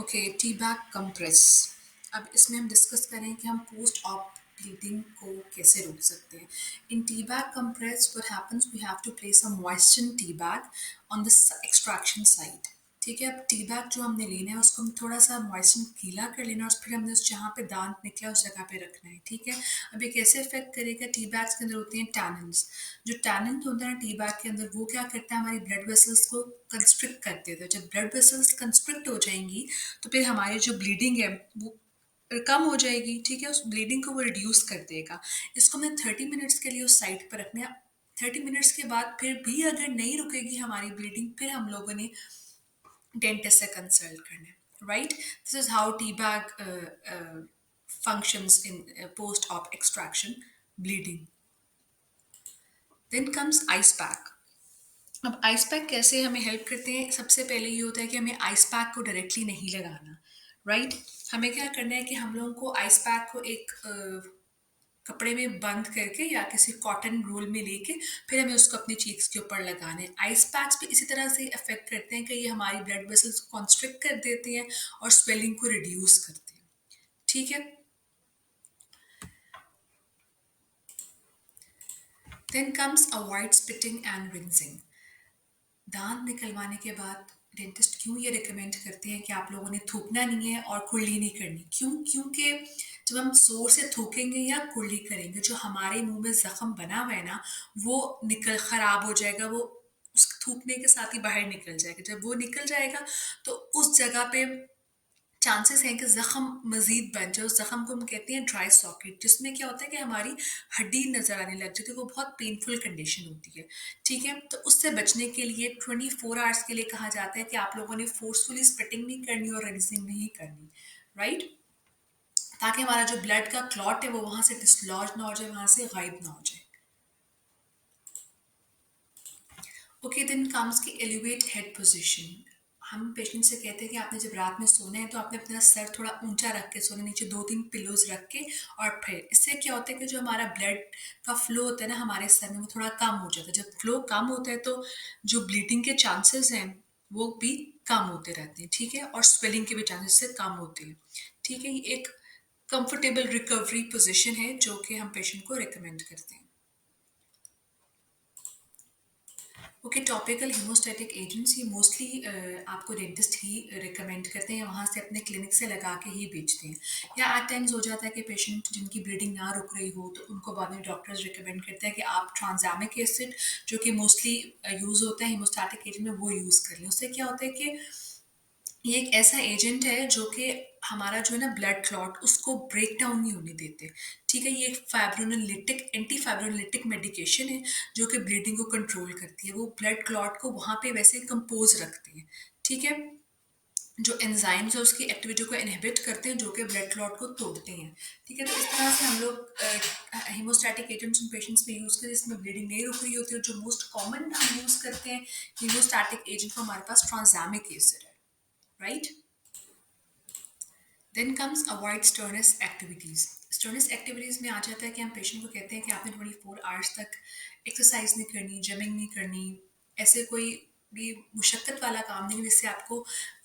Okay, T bag compress. अब इसमें हम डिस्कस करें कि हम पोस्ट ऑप ब्लीडिंग को कैसे रोक सकते हैं। इन tea bag compress what happens, we have to place a moisture tea bag on the extraction side. ठीक है, अब टी बैग जो हमने लेना है उसको हम थोड़ा सा मॉइस्चर गीला कर लेना है और फिर हमने उस जहाँ पे दांत निकला उस जगह पे रखना है। ठीक है, अब ये कैसे इफेक्ट करेगा, टी बैग्स के अंदर होते हैं टैनिन्स। जो टैनिन होता है टी बैग के अंदर, वो क्या करता है, हमारी ब्लड वेसल्स को कंस्ट्रिक्ट कर देता है। जब ब्लड वेसल्स कंस्ट्रिक्ट हो जाएंगी तो फिर हमारी जो ब्लीडिंग है वो कम हो जाएगी। ठीक है, उस ब्लीडिंग को वो रिड्यूस कर देगा। इसको हमने 30 मिनट्स के लिए उस साइड पर रखना है। 30 मिनट्स के बाद फिर भी अगर नहीं रुकेगी हमारी ब्लीडिंग, फिर हम लोगों ने डेंटिस्ट से कंसल्ट करना है। Right, this is how tea bag functions in post op extraction bleeding. Then comes ice pack. अब आइस पैक कैसे हमें हेल्प करते हैं। सबसे पहले ये होता है कि हमें आइस पैक को डायरेक्टली नहीं लगाना। राइट, हमें क्या करना है कि हम लोगों को आइस पैक को एक कपड़े में बंद करके या किसी कॉटन रोल में लेके फिर हमें उसको अपनी चीक्स के ऊपर लगाना है। आइस पैक्स भी इसी तरह से अफेक्ट करते हैं कि ये हमारी ब्लड वेसल्स को कॉन्स्ट्रिक्ट कर देते हैं और स्वेलिंग को रिड्यूस करते हैं। ठीक है, then comes avoid spitting and rinsing. दांत निकलवाने के बाद डेंटिस्ट क्यों ये रिकमेंड करते हैं कि आप लोगों ने थूकना नहीं है और कुर्ली नहीं करनी। क्यों? क्योंकि जब हम जोर से थूकेंगे या कुर्ली करेंगे, जो हमारे मुंह में जख्म बना हुआ है ना, वो निकल खराब हो जाएगा। वो उस थूकने के साथ ही बाहर निकल जाएगा। जब वो निकल जाएगा तो उस जगह पे चांसेस हैं कि ज़ख़म मज़ीद बन जाए। उस ज़ख़म को हम कहते हैं ड्राई सॉकेट, जिसमें क्या होता है कि हमारी हड्डी नज़र आने लग जाती है। वो बहुत पेनफुल कंडीशन होती है। ठीक है, तो उससे बचने के लिए 24 आवर्स के लिए कहा जाता है कि आप लोगों ने फोर्सफुली स्पिटिंग नहीं करनी और रिंसिंग नहीं करनी। राइट, ताकि हमारा जो ब्लड का क्लॉट है वो वहाँ से डिसलॉज ना हो जाए, वहाँ से गायब ना हो जाए। ओके, देन कम्स की एलिवेट हेड पोजीशन। हम पेशेंट से कहते हैं कि आपने जब रात में सोना है तो आपने अपना सर थोड़ा ऊंचा रख के सोना, नीचे 2-3 पिलोज रख के। और फिर इससे क्या होता है कि जो हमारा ब्लड का फ्लो होता है ना हमारे सर में, वो थोड़ा कम हो जाता है। जब फ्लो कम होता है तो जो ब्लीडिंग के चांसेस हैं वो भी कम होते रहते हैं। ठीक है, और स्वेलिंग के भी चांसेस से कम होते हैं। ठीक है, ये एक कंफर्टेबल रिकवरी पोजिशन है जो कि हम पेशेंट को रिकमेंड करते हैं। ओके, टॉपिकल हीमोस्टैटिक एजेंट्स ये मोस्टली आपको डेंटिस्ट ही रिकमेंड करते हैं, वहाँ से अपने क्लिनिक से लगा के ही बेचते हैं। या एट टाइम्स हो जाता है कि पेशेंट जिनकी ब्लीडिंग ना रुक रही हो तो उनको बाद में डॉक्टर्स रिकमेंड करते हैं कि आप ट्रांसैमिक एसिड, जो कि मोस्टली यूज़ होता है हीमोस्टैटिक एजेंट में, वो यूज़ कर लें। उससे क्या होता है कि ये एक ऐसा एजेंट है जो कि हमारा जो है ना ब्लड क्लॉट उसको ब्रेक डाउन नहीं होने देते। ठीक है, ये एक फाइब्रोनोलिटिक एंटी फाइब्रोनोलिटिक मेडिकेशन है जो कि ब्लीडिंग को कंट्रोल करती है। वो ब्लड क्लॉट को वहाँ पे वैसे कंपोज रखती है। ठीक है, जो एंजाइम्स है उसकी एक्टिविटी को इनहिबिट करते हैं जो कि ब्लड क्लॉट को तोड़ते हैं। ठीक है, तो इस तरह से हम लोग हीमोस्टैटिक एजेंट्स उन पेशेंट्स में यूज़ करें जिसमें ब्लीडिंग नहीं रुक रही होती है। और जो मोस्ट कॉमन हम यूज़ करते हैं हीमोस्टैटिक एजेंट को, हमारे पास ट्रांसैमिक एसिड है। Right, then comes avoid strenuous activities. Strenuous activities में आ जाता है कि हम पेशेंट को कहते हैं कि आपने 24 आवर्स तक एक्सरसाइज नहीं करनी, जिमिंग नहीं करनी, ऐसे कोई भी मुशक्क़त वाला काम नहीं जिससे आपको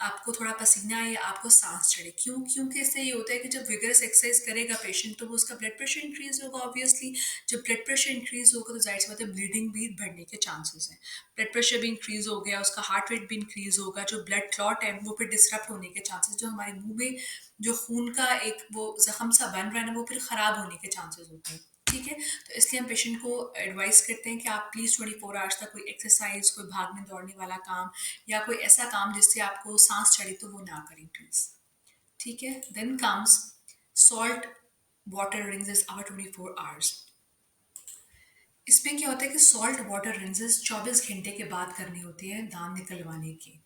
आपको थोड़ा पसीना आए या आपको सांस चढ़े। क्यों? क्योंकि इससे ये होता है कि जब विगरस एक्सरसाइज करेगा पेशेंट तो वो उसका ब्लड प्रेशर इंक्रीज होगा। ऑब्वियसली जब ब्लड प्रेशर इंक्रीज होगा तो जाहिर सी बात है ब्लीडिंग भी बढ़ने के चांसेस हैं। ब्लड प्रेशर भी इंक्रीज हो गया, उसका हार्ट रेट भी इंक्रीज होगा, जो ब्लड क्लॉट है वो फिर डिसरप्ट होने के चांसेस, जो हमारे मुंह में जो खून का एक वो जख्म सा बन रहा है ना, वो फिर ख़राब होने के चांसेस होते हैं। ठीक है, तो इसलिए हम पेशेंट को एडवाइस करते हैं कि आप प्लीज़ 24 आवर्स तक कोई एक्सरसाइज, कोई भागने दौड़ने वाला काम या कोई ऐसा काम जिससे आपको सांस चढ़े तो वो ना करें प्लीज़। ठीक है, then comes salt water rinses after 24 hours. इसमें क्या होता है कि सॉल्ट वाटर रिंसेस 24 घंटे के बाद करनी होती है दांत निकलवाने की।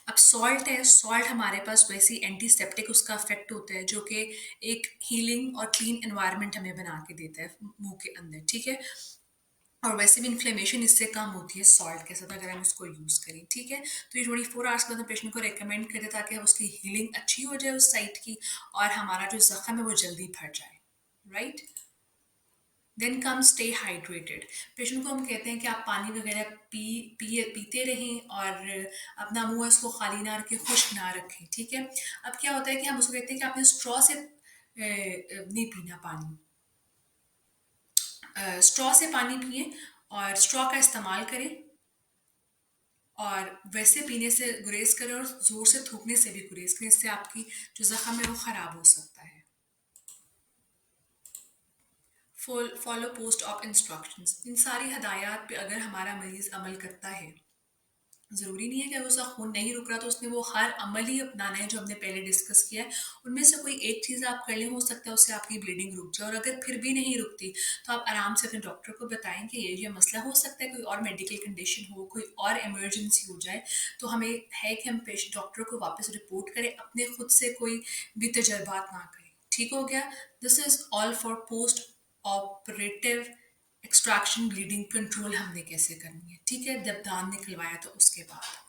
अब सॉल्ट है, सॉल्ट हमारे पास वैसी एंटीसेप्टिक उसका इफेक्ट होता है जो कि एक हीलिंग और क्लीन एनवायरनमेंट हमें बना के देता है मुंह के अंदर। ठीक है, और वैसे भी इन्फ्लेमेशन इससे कम होती है सॉल्ट के साथ अगर हम इसको यूज़ करें। ठीक है, तो ये 24 आवर्स के बाद पेशेंट को रिकमेंड करते ताकि उसकी हीलिंग अच्छी हो जाए उस साइट की और हमारा जो जख्म है वो जल्दी भर जाए। Right, then come stay hydrated. Patient को हम कहते हैं कि आप पानी वगैरह पीते रहें और अपना मुंह उसको खाली ना रखें, खुश्क ना रखें, ठीक है। अब क्या होता है कि हम उसको कहते हैं कि आपने स्ट्रॉ से नहीं पीना पानी, स्ट्रॉ से पानी पिए और स्ट्रॉ का इस्तेमाल करें, और वैसे पीने से गुरेज करें और जोर से थूकने से भी गुरेज करें, इससे आपकी जो जख्म है वो खराब हो सकता है। Follow post op instructions. इन सारी हदायत पे अगर हमारा मरीज अमल करता है, ज़रूरी नहीं है कि अगर उसका खून नहीं रुक रहा तो उसने वो हर अमल ही अपनाना है जो हमने पहले डिस्कस किया है। उनमें से कोई एक चीज़ आप कर लें, हो सकता है उससे आपकी ब्लीडिंग रुक जाए, और अगर फिर भी नहीं रुकती तो आप आराम से अपने डॉक्टर को बताएं कि ये मसला हो सकता है, कोई और मेडिकल कंडीशन हो, कोई और इमरजेंसी हो जाए, तो हमें है कि हम पेशेंट डॉक्टर को वापस रिपोर्ट करें, अपने खुद से कोई भी तजर्बात ना करें। ठीक हो गया। This is all for post operative extraction bleeding control हमने कैसे करनी है, ठीक है, जब दान निकलवाया तो उसके बाद।